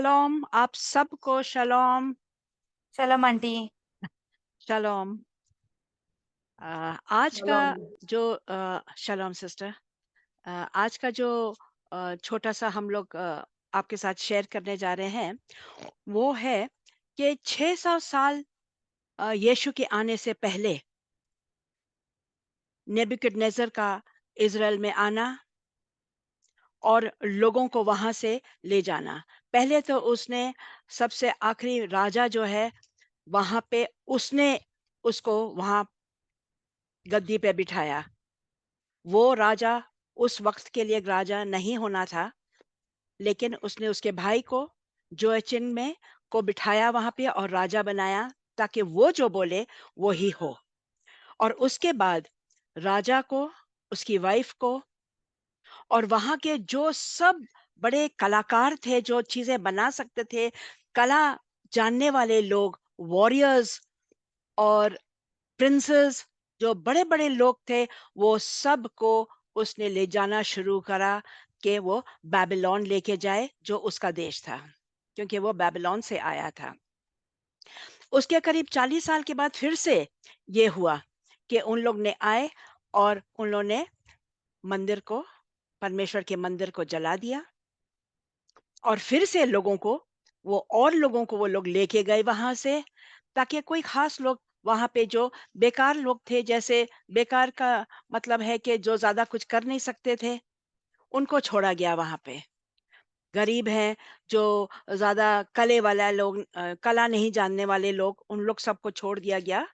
शलोम, आप सबको शलोम। शलम आंटी। शलोम। आज का शलोम। जो शलोम सिस्टर। आज का जो छोटा सा हम लोग आपके साथ शेयर करने जा रहे हैं वो है कि 600 साल यीशु के आने से पहले नेबुकदनेस्सर का इज़राइल में आना और लोगों को वहां से ले जाना। पहले तो उसने सबसे आखिरी राजा जो है वहां पे उसने उसको वहां गद्दी पे बिठाया। वो राजा उस वक्त के लिए राजा नहीं होना था, लेकिन उसने उसके भाई को जोयाचिन में को बिठाया वहां पे और राजा बनाया, ताकि वो जो बोले वो ही हो। और उसके बाद राजा को, उसकी वाइफ को और वहां के जो सब बड़े कलाकार थे, जो चीजें बना सकते थे, कला जानने वाले लोग, वॉरियर्स और प्रिंसेस, जो बड़े बड़े लोग थे, वो सब को उसने ले जाना शुरू करा कि वो बेबीलोन लेके जाए, जो उसका देश था, क्योंकि वो बेबीलोन से आया था। उसके करीब 40 साल के बाद फिर से ये हुआ कि उन लोग ने आए और उन लोगों ने मंदिर को, परमेश्वर के मंदिर को जला दिया। और फिर से लोगों को, वो और लोगों को वो लोग लेके गए वहां से, ताकि कोई खास लोग वहां पे जो बेकार लोग थे, जैसे बेकार का मतलब है कि जो ज्यादा कुछ कर नहीं सकते थे, उनको छोड़ा गया वहां पे। गरीब हैं, जो ज्यादा कले वाला लोग, कला नहीं जानने वाले लोग, उन लोग सबको छोड़ दिया गया।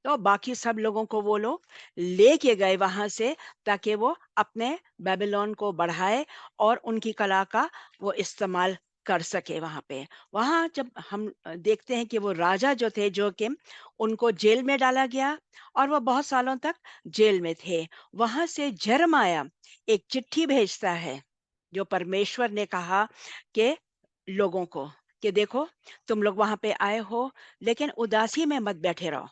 तो बाकी सब लोगों को वो लोग लेके गए वहां से, ताकि वो अपने बेबीलोन को बढ़ाए और उनकी कला का वो इस्तेमाल कर सके वहां पे। वहां जब हम देखते हैं कि वो राजा जो थे जोकिम, उनको जेल में डाला गया और वो बहुत सालों तक जेल में थे। वहां से जरमाया एक चिट्ठी भेजता है, जो परमेश्वर ने कहा कि लोगों को, कि देखो, तुम लोग वहां पे आए हो, लेकिन उदासी में मत बैठे रहो।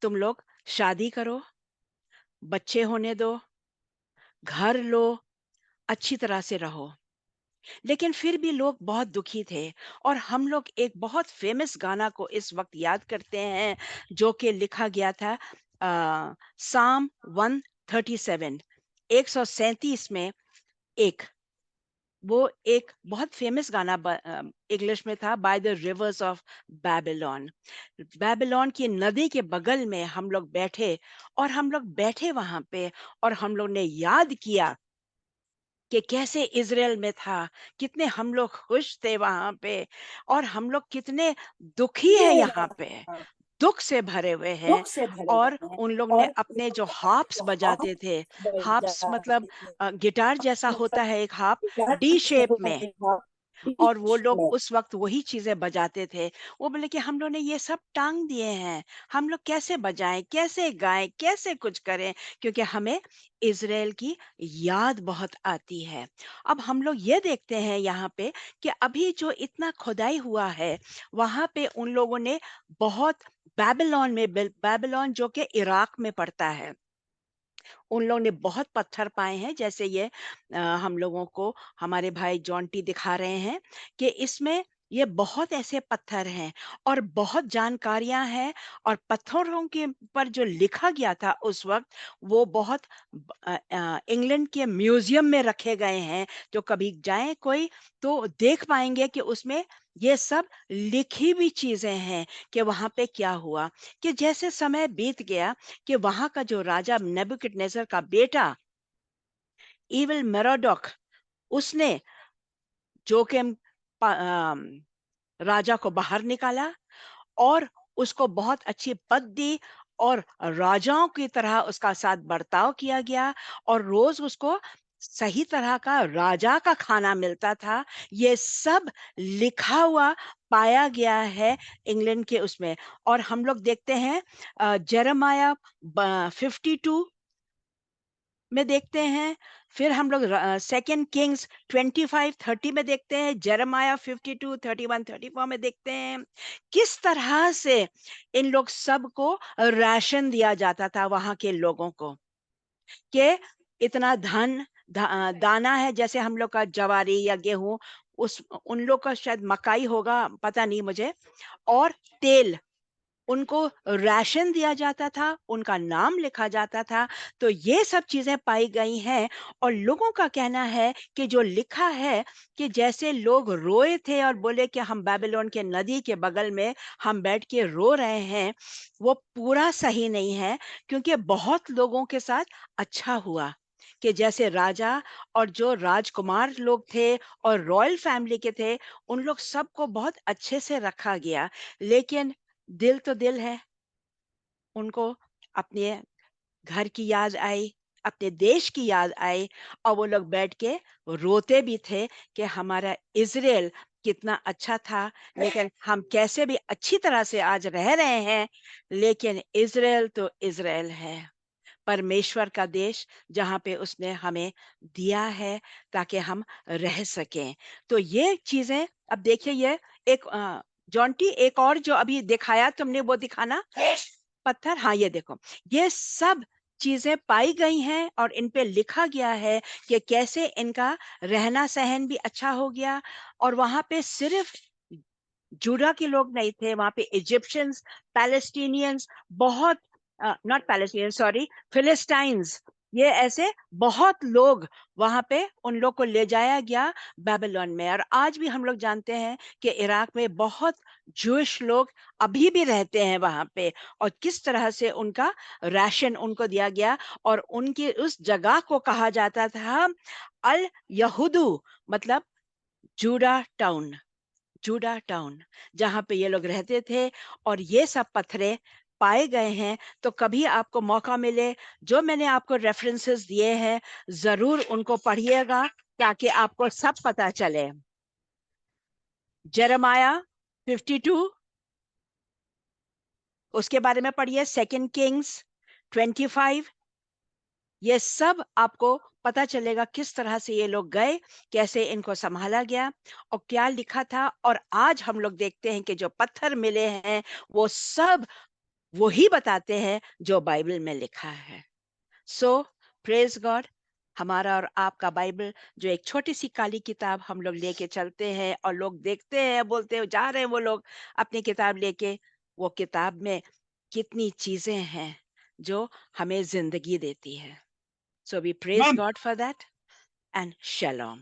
तुम लोग शादी करो, बच्चे होने दो, घर लो, अच्छी तरह से रहो। लेकिन फिर भी लोग बहुत दुखी थे। और हम लोग एक बहुत फेमस गाना को इस वक्त याद करते हैं, जो कि लिखा गया था साम 137, 137 में एक। वो एक बहुत फेमस गाना इंग्लिश में था, by the reverse of Babylon. Babylon की नदी के बगल में हम लोग बैठे, और हम लोग बैठे वहां पे, और हम लोग ने याद किया कि कैसे इज़राइल में था, कितने हम लोग खुश थे वहां पे, और हम लोग कितने दुखी है ये यहाँ पे, यहाँ दुख से भरे हुए हैं। दुख से भरे और हुए हैं। उन लोग ने और उन अपने लोग जो ने अपने हार्प्स जो बजाते हाथ थे, हार्प्स मतलब बजाते थे, गिटार जैसा होता मतलब है एक हार्प, गिटार डी जैसे शेप होता में, है हाथ और वो बीच लोग में। उस वक्त वही चीजें बजाते थे। वो बोले कि हम लोग ने ये सब टांग दिए हैं, हम लोग कैसे बजाएं, कैसे गाएं, कैसे कुछ करें, क्योंकि हमें इज़राइल की याद बहुत आती है। अब हम लोग ये देखते हैं यहाँ पे कि अभी जो इतना खुदाई हुआ है, वहां पे उन लोगों ने बहुत, बेबीलोन में, बेबीलोन जो कि इराक में पड़ता है, उन लोगों ने बहुत पत्थर पाए हैं, जैसे ये हम लोगों को हमारे भाई जॉन्टी दिखा रहे हैं कि इसमें ये बहुत ऐसे पत्थर हैं और बहुत जानकारियां हैं। और पत्थरों के पर जो लिखा गया था उस वक्त, वो बहुत इंग्लैंड के म्यूजियम में रखे गए हैं। तो कभी जाएं कोई, तो देख पाएंगे कि उसमें ये सब लिखी हुई चीजें हैं कि वहां पे क्या हुआ। कि जैसे समय बीत गया, कि वहां का जो राजा नेबुकदनेस्सर का बेटा इविल मेरोडॉक, उसने जोकिम राजा को बाहर निकाला और उसको बहुत अच्छी पद दी, और राजाओं की तरह उसका साथ बर्ताव किया गया, और रोज उसको सही तरह का राजा का खाना मिलता था। ये सब लिखा हुआ पाया गया है इंग्लैंड के उसमें। और हम लोग देखते हैं जेरेमाया 52 में देखते हैं, फिर हम लोग सेकंड किंग्स 25:30 में देखते हैं, जेरेमाया 52, 31, 34 में देखते हैं, किस तरह से इन लोग सबको राशन दिया जाता था वहां के लोगों को। कि इतना दाना है, जैसे हम लोग का जवारी या गेहूं, उस उन लोग का शायद मकाई होगा, पता नहीं मुझे, और तेल, उनको राशन दिया जाता था, उनका नाम लिखा जाता था। तो ये सब चीज़ें पाई गई हैं, और लोगों का कहना है कि जो लिखा है कि जैसे लोग रोए थे और बोले कि हम बेबीलोन के नदी के बगल में हम बैठ के रो रहे हैं, वो पूरा सही नहीं है, क्योंकि बहुत लोगों के साथ अच्छा हुआ। कि जैसे राजा और जो राजकुमार लोग थे और रॉयल फैमिली के थे, उन लोग सबको बहुत अच्छे से रखा गया। लेकिन दिल तो दिल है, उनको अपने घर की याद आई, अपने देश की याद आई, और वो लोग बैठ के रोते भी थे कि हमारा इज़राइल कितना अच्छा था, लेकिन हम कैसे भी अच्छी तरह से आज रह रहे हैं, लेकिन इज़राइल तो इज़राइल है। परमेश्वर का देश जहाँ पे उसने हमें दिया है ताकि हम रह सकें। तो ये चीज़ें अब देखिए, ये एक जॉन्टी एक और जो अभी दिखाया तुमने वो दिखाना पत्थर, हाँ ये देखो, ये सब चीज़ें पाई गई हैं और इन पे लिखा गया है कि कैसे इनका रहना-सहन भी अच्छा हो गया, और वहाँ पे सिर्फ जूडा के लोग नहीं थे, वहाँ पे इजिप्शियंस, पैलेस्टीनियंस, बहुत नॉट पैलेस्टीनियंस सॉरी, फिलिस्टाइन्स, ये ऐसे बहुत लोग वहाँ पे उन लोग को ले जाया गया बेबीलोन में। और आज भी हम लोग जानते हैं कि इराक में बहुत जूश लोग अभी भी रहते हैं वहाँ पे, और किस तरह से उनका राशन उनको दिया गया, और उनकी उस जगह को कहा जाता था अल यहूदू, मतलब जूडा टाउन, जूडा टाउन, जहाँ पे ये लोग रहते थे। और ये सब पत्थरें पाए गए हैं। तो कभी आपको मौका मिले, जो मैंने आपको रेफरेंसेस दिए हैं, ज़रूर उनको पढ़िएगा ताकि आपको सब पता चले। जेरेमाया 52, उसके बारे में पढ़िए, सेकंड किंग्स 25, ये सब आपको पता चलेगा किस तरह से ये लोग गए, कैसे इनको संभाला गया और क्या लिखा था। और आज हम लोग देखते हैं कि जो पत्थर मिले हैं, वो सब वही बताते हैं जो बाइबल में लिखा है। सो प्रेज गॉड, हमारा और आपका बाइबल जो एक छोटी सी काली किताब हम लोग लेके चलते हैं, और लोग देखते हैं, बोलते हैं जा रहे हैं वो लोग अपनी किताब लेके, वो किताब में कितनी चीजें हैं जो हमें जिंदगी देती है। So we praise ma'am, God for that, and shalom.